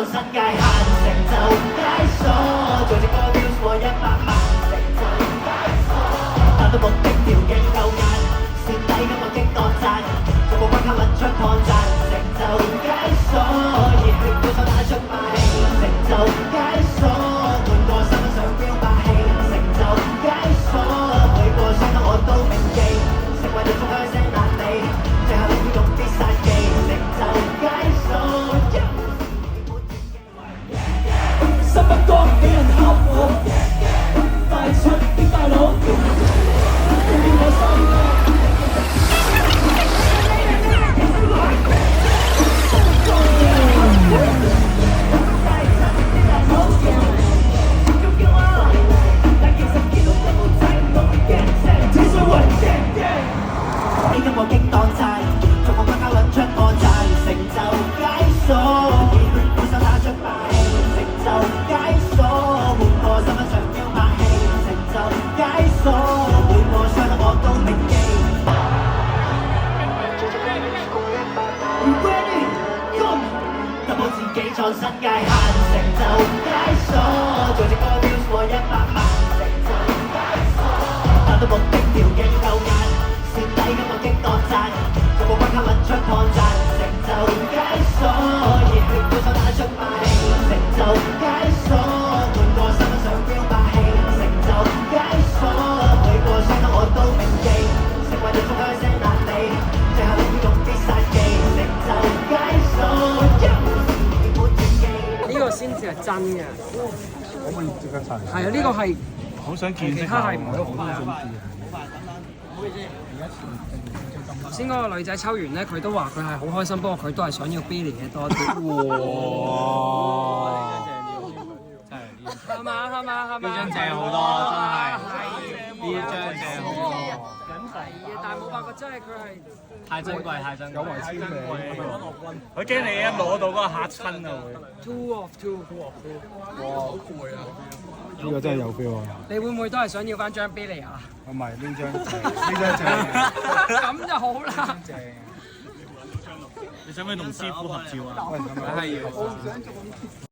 創新界限，成就解鎖，做隻歌飆過100萬，成就解鎖，達到目的條件夠硬，蝕底今個激當讚，逐個關卡揾出破綻，成就解鎖，熱血鼓手打出霸氣，成就解鎖，換個身份上標霸氣，成就解鎖，每個傷口我都銘記，成為咗中開聲爛地，最後要用必殺技，成就解鎖。心不光俾人恰我，快出啲大佬，叫我手。我激當讚，逐個關卡揾出破綻，成就解鎖，熱血鼓手打出霸氣，成就解鎖，換個身份上標霸氣，成就解鎖，每個傷口我都銘記。Ready go， 突破自己創新界限，成就解鎖，做隻歌飆過100萬，成就解鎖，達到目的條件夠硬。蝕底今個激當讚，逐個關卡揾出破綻，成就解鎖，熱血鼓手打出霸氣，成就解鎖，換個身份上標霸氣，成就解鎖，每個傷口我都銘記，成為咗中開聲爛地，最後要用必殺技，成就解鎖。呢個先至係真嘅。可唔可以即刻查？係啊，呢個係好想見識下，其他係唔會好想知。頭先嗰個女仔抽完咧，佢都話佢係好開心，不過佢都係想要 Billy 嘅多啲。哇！真係呢張係嘛？呢張正好多，真係呢張正好多。係啊，但係冇辦法，真係佢係太珍貴，太珍貴。有埋簽名。佢驚你一攞到嗰個嚇親啊會。2 of 2。哇！好攰啊！呢個真係有 feel 啊！你會唔會都係想要翻張 Billy 啊？唔係呢張正，呢張正。咁就好啦。正。你想唔想同師傅合照啊？喂，係咪？係要。